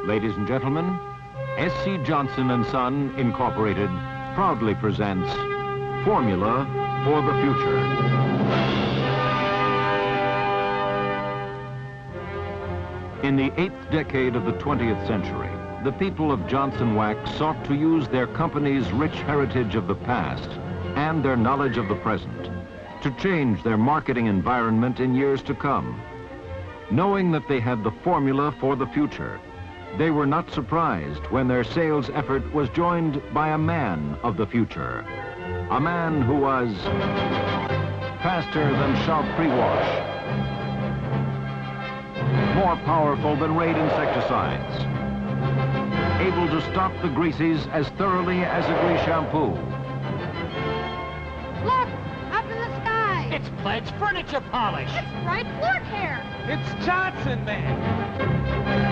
Ladies and gentlemen, S.C. Johnson and Son, Incorporated, proudly presents Formula for the Future. In the 8th decade of the 20th century, the people of Johnson Wax sought to use their company's rich heritage of the past and their knowledge of the present to change their marketing environment in years to come. Knowing that they had the formula for the future, they were not surprised when their sales effort was joined by a man of the future. A man who was faster than Schaub pre-wash, more powerful than Raid insecticides, able to stop the greases as thoroughly as a grease shampoo. Look, up in the sky. It's Pledge Furniture Polish. It's bright Flort hair. It's Johnsonman.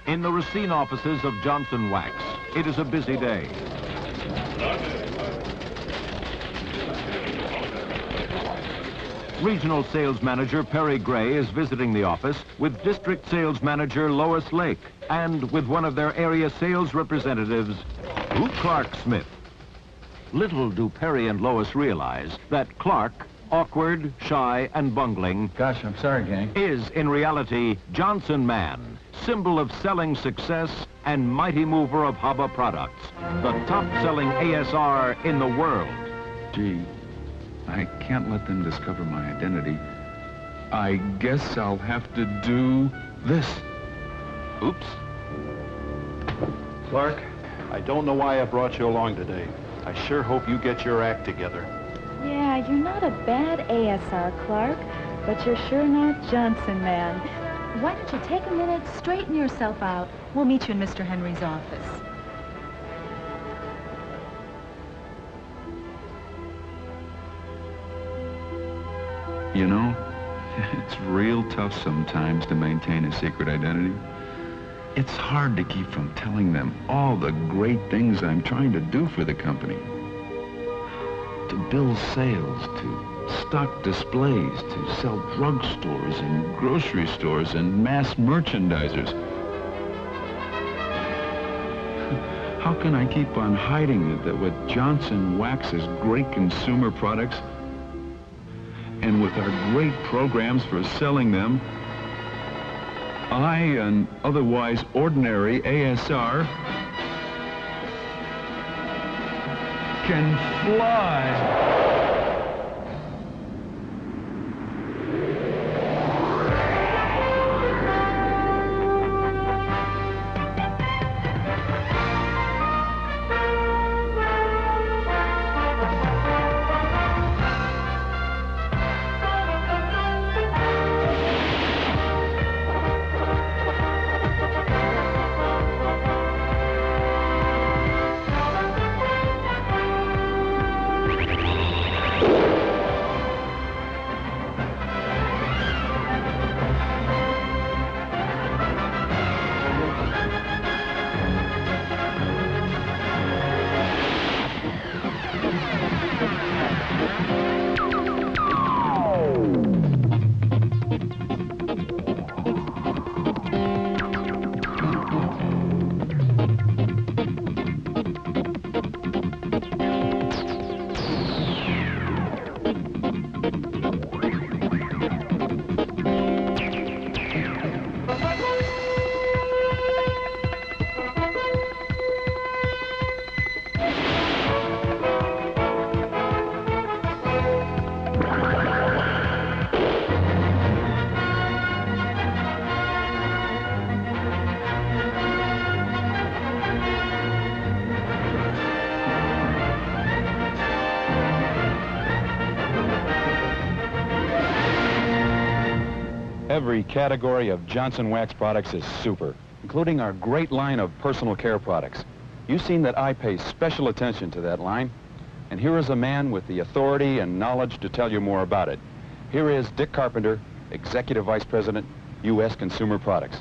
In the Racine offices of Johnson Wax, it is a busy day. Regional Sales Manager Perry Gray is visiting the office with District Sales Manager Lois Lake and with one of their area sales representatives, Clark Smith. Little do Perry and Lois realize that Clark, awkward, shy, and bungling, Gosh, I'm sorry, gang. is in reality Johnson Man, symbol of selling success and mighty mover of Haba products, the top-selling ASR in the world. Gee, I can't let them discover my identity. I guess I'll have to do this. Oops. Clark, I don't know why I brought you along today. I sure hope you get your act together. Yeah, you're not a bad ASR, Clark, but you're sure not Johnson Man. Why don't you take a minute, straighten yourself out. We'll meet you in Mr. Henry's office. You know, it's real tough sometimes to maintain a secret identity. It's hard to keep from telling them all the great things I'm trying to do for the company. To build sales, to stock displays, to sell drugstores and grocery stores and mass merchandisers. How can I keep on hiding that with Johnson Wax's great consumer products and with our great programs for selling them, I, an otherwise ordinary ASR, can fly. Every category of Johnson Wax products is super, including our great line of personal care products. You've seen that I pay special attention to that line, and here is a man with the authority and knowledge to tell you more about it. Here is Dick Carpenter, Executive Vice President, U.S. Consumer Products.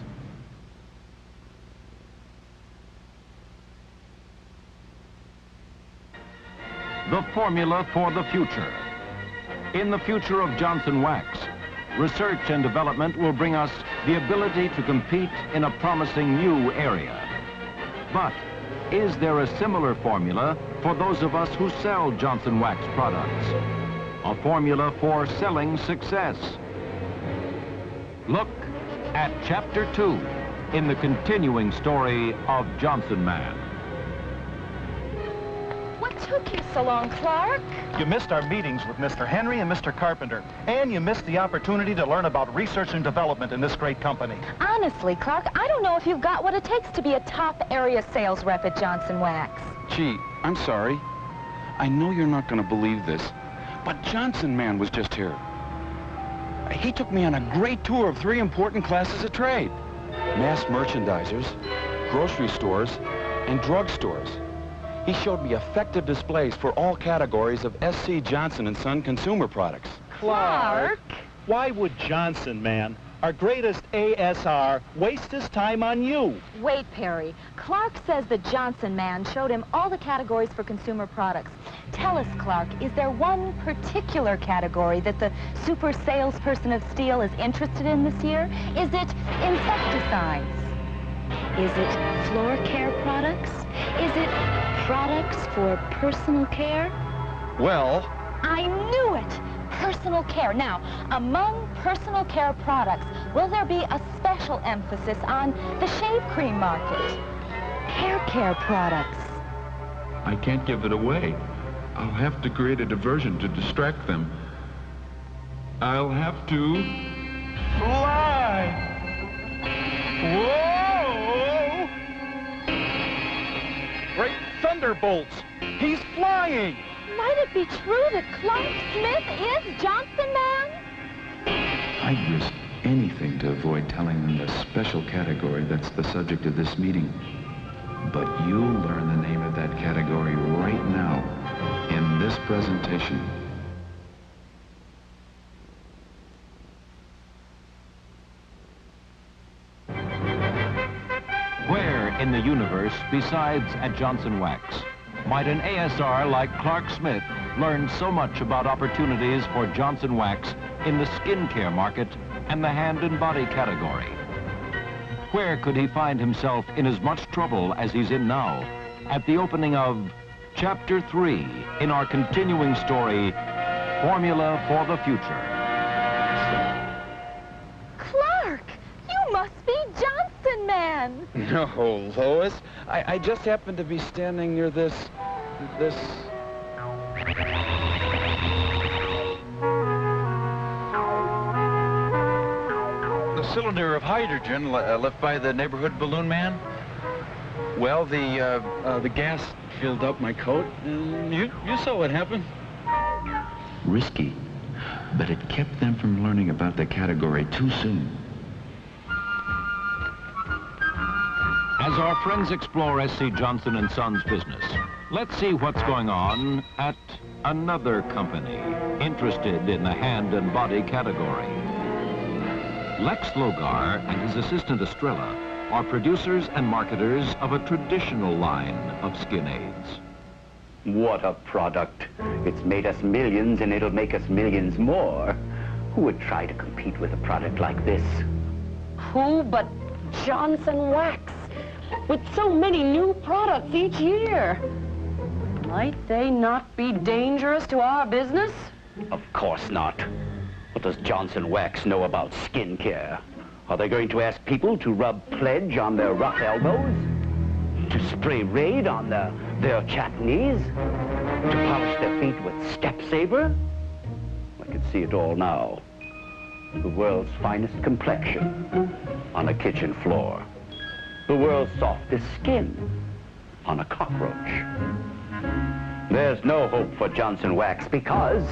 The formula for the future. In the future of Johnson Wax, research and development will bring us the ability to compete in a promising new area. But is there a similar formula for those of us who sell Johnson Wax products? A formula for selling success? Look at Chapter 2 in the continuing story of Johnsonman. What took you so long, Clark? You missed our meetings with Mr. Henry and Mr. Carpenter, and you missed the opportunity to learn about research and development in this great company. Honestly, Clark, I don't know if you've got what it takes to be a top area sales rep at Johnson Wax. Gee, I'm sorry. I know you're not going to believe this, but Johnsonman was just here. He took me on a great tour of 3 important classes of trade: mass merchandisers, grocery stores, and drugstores. He showed me effective displays for all categories of S.C. Johnson & Son consumer products. Clark! Why would Johnsonman, our greatest ASR, waste his time on you? Wait, Perry. Clark says the Johnson man showed him all the categories for consumer products. Tell us, Clark, is there one particular category that the super salesperson of Steel is interested in this year? Is it insecticides? Is it floor care products? Is it products for personal care? Well, I knew it! Personal care. Now, among personal care products, will there be a special emphasis on the shave cream market? Hair care products. I can't give it away. I'll have to create a diversion to distract them. I'll have to... fly! Whoa! Great thunderbolts! He's flying! Might it be true that Clark Smith is Johnsonman? I'd risk anything to avoid telling them the special category that's the subject of this meeting. But you'll learn the name of that category right now in this presentation. Where in the universe, besides at Johnson Wax, might an ASR like Clark Smith learn so much about opportunities for Johnson Wax in the skincare market and the hand and body category? Where could he find himself in as much trouble as he's in now at the opening of Chapter 3 in our continuing story, Formula for the Future? Clark, you must be Johnsonman. No, Lois. I just happened to be standing near this... The cylinder of hydrogen left by the neighborhood balloon man? Well, the gas filled up my coat, and you saw what happened. Risky, but it kept them from learning about the category too soon. As our friends explore S.C. Johnson & Sons business, let's see what's going on at another company interested in the hand and body category. Lex Logar and his assistant Estrella are producers and marketers of a traditional line of skin aids. What a product. It's made us millions and it'll make us millions more. Who would try to compete with a product like this? Who but Johnson Wax, with so many new products each year? Might they not be dangerous to our business? Of course not. What does Johnson Wax know about skin care? Are they going to ask people to rub Pledge on their rough elbows? To spray Raid on their chapped knees? To polish their feet with Step Saver? I can see it all now. The world's finest complexion on a kitchen floor. The world's softest skin on a cockroach. There's no hope for Johnson Wax because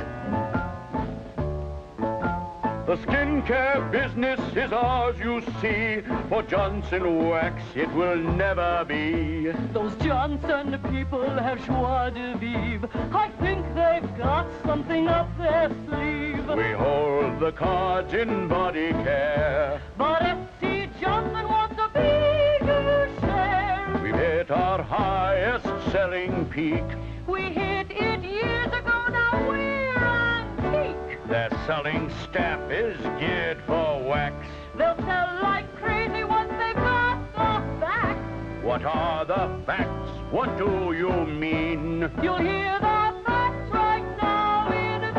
the skincare business is ours, you see. For Johnson Wax, it will never be. Those Johnson people have joie de vivre. I think they've got something up their sleeve. We hold the cards in body care. But S.C. Johnson wants a bigger share. We've hit our highest selling peak. We hit it years ago, now we're on peak. Their selling staff is geared for wax. They'll sell like crazy once they've got the facts. What are the facts? What do you mean? You'll hear the facts right now in this.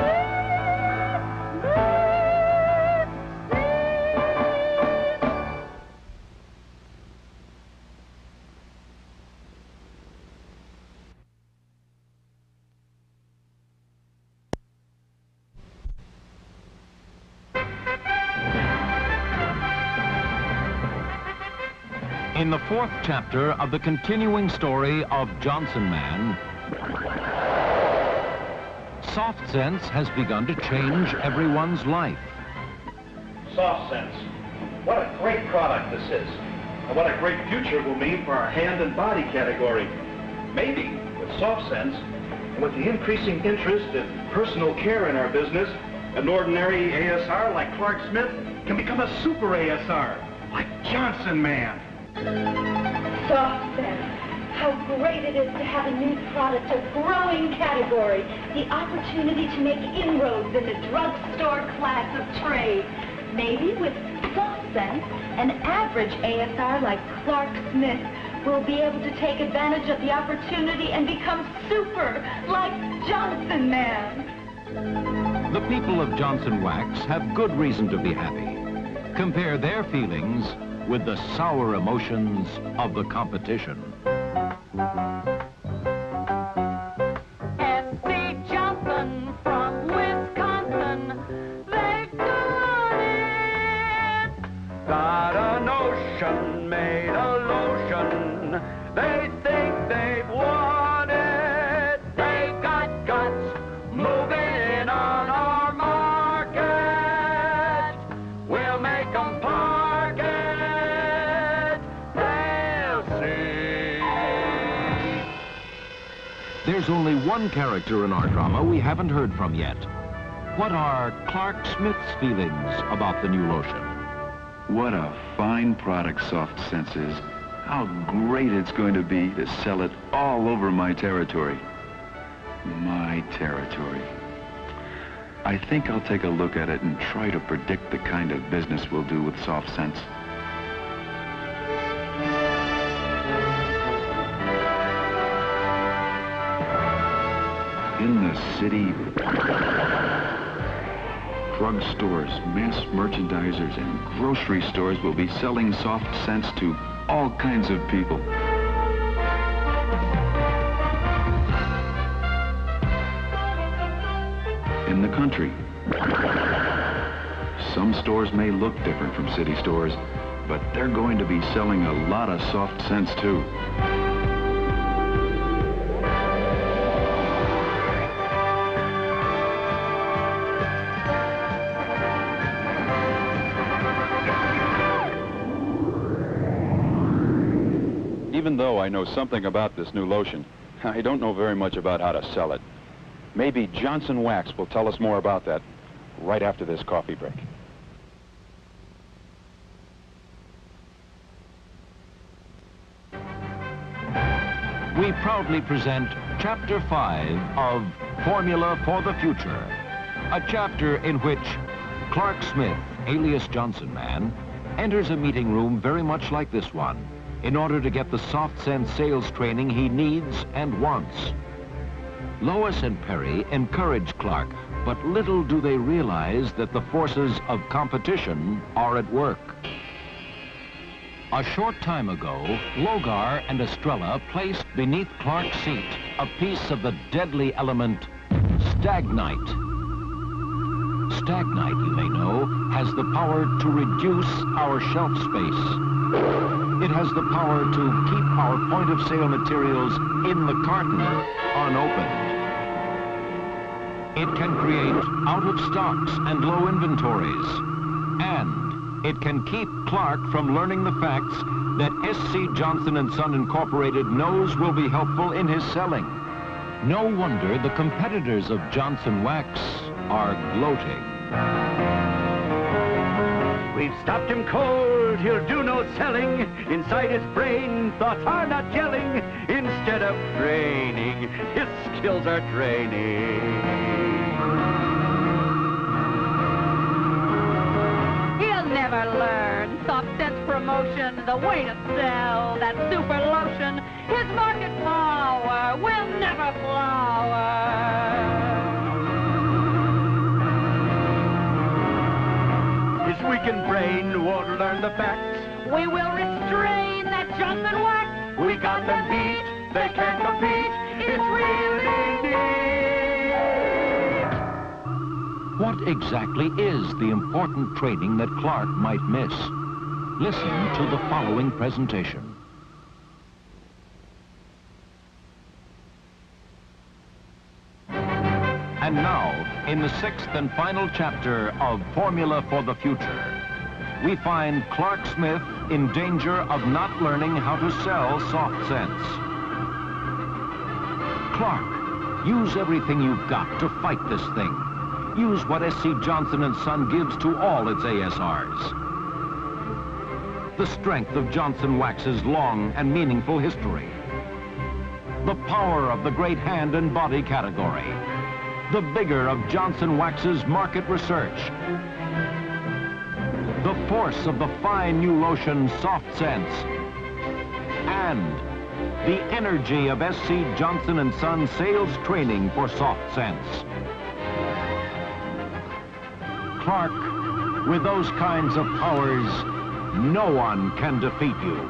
In the fourth chapter of the continuing story of Johnsonman, Soft Sense has begun to change everyone's life. Soft Sense. What a great product this is. And what a great future will mean for our hand and body category. Maybe with Soft Sense, and with the increasing interest in personal care in our business, an ordinary ASR like Clark Smith can become a super ASR, like Johnsonman. Soft Sense. How great it is to have a new product, a growing category, the opportunity to make inroads in the drugstore class of trade. Maybe with Soft Sense, an average ASR like Clark Smith will be able to take advantage of the opportunity and become super like Johnsonman. The people of Johnson Wax have good reason to be happy. Compare their feelings with the sour emotions of the competition. S.C. Johnson from Wisconsin, they've done it. Got a notion, made a lotion. They think they've won it. They got guts, moving in on our market. We'll make them park it. They'll see. There's only one character in our drama we haven't heard from yet. What are Clark Smith's feelings about the new lotion? What a fine product Soft Sense is. How great it's going to be to sell it all over my territory. My territory. I think I'll take a look at it and try to predict the kind of business we'll do with Soft Sense. In the city, drugstores, mass merchandisers, and grocery stores will be selling Soft Sense to all kinds of people. In the country, some stores may look different from city stores, but they're going to be selling a lot of Soft Sense too. Even though I know something about this new lotion, I don't know very much about how to sell it. Maybe Johnson Wax will tell us more about that right after this coffee break. We proudly present Chapter 5 of Formula for the Future, a chapter in which Clark Smith, alias Johnsonman, enters a meeting room very much like this one in order to get the Soft Sense sales training he needs and wants. Lois and Perry encourage Clark, but little do they realize that the forces of competition are at work. A short time ago, Logar and Estrella placed beneath Clark's seat a piece of the deadly element stagnite. Stagnite, you may know, has the power to reduce our shelf space. It has the power to keep our point-of-sale materials in the carton unopened. It can create out-of-stocks and low inventories. And it can keep Clark from learning the facts that S.C. Johnson & Son Incorporated knows will be helpful in his selling. No wonder the competitors of Johnson Wax are gloating. We've stopped him cold, he'll do no selling. Inside his brain, thoughts are not gelling. Instead of training, his skills are draining. never learn. Soft Sense promotion, the way to sell that super lotion. His market power will never flower. His weakened brain won't learn the facts. We will restrain that Johnson wax. We got them beat, they can't compete. It's really neat. What exactly is the important training that Clark might miss? Listen to the following presentation. And now, in the 6th and final chapter of Formula for the Future, we find Clark Smith in danger of not learning how to sell Soft Sense. Clark, use everything you've got to fight this thing. Use what S.C. Johnson & Son gives to all its ASRs. The strength of Johnson Wax's long and meaningful history. The power of the great hand and body category. The vigor of Johnson Wax's market research. The force of the fine new lotion Soft Sense. And the energy of S.C. Johnson & Son sales training for Soft Sense. Clark, with those kinds of powers, no one can defeat you.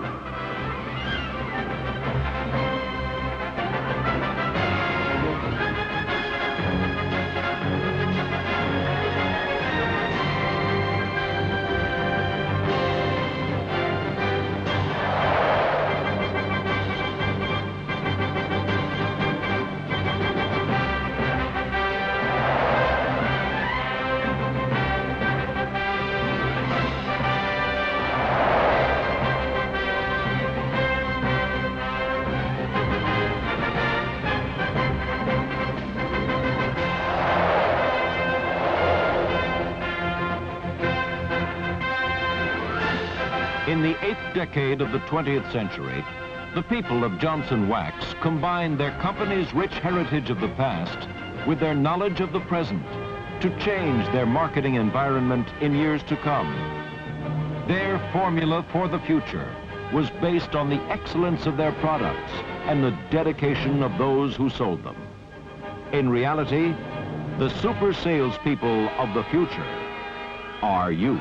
In the 8th decade of the 20th century, the people of Johnson Wax combined their company's rich heritage of the past with their knowledge of the present to change their marketing environment in years to come. Their formula for the future was based on the excellence of their products and the dedication of those who sold them. In reality, the super salespeople of the future are you.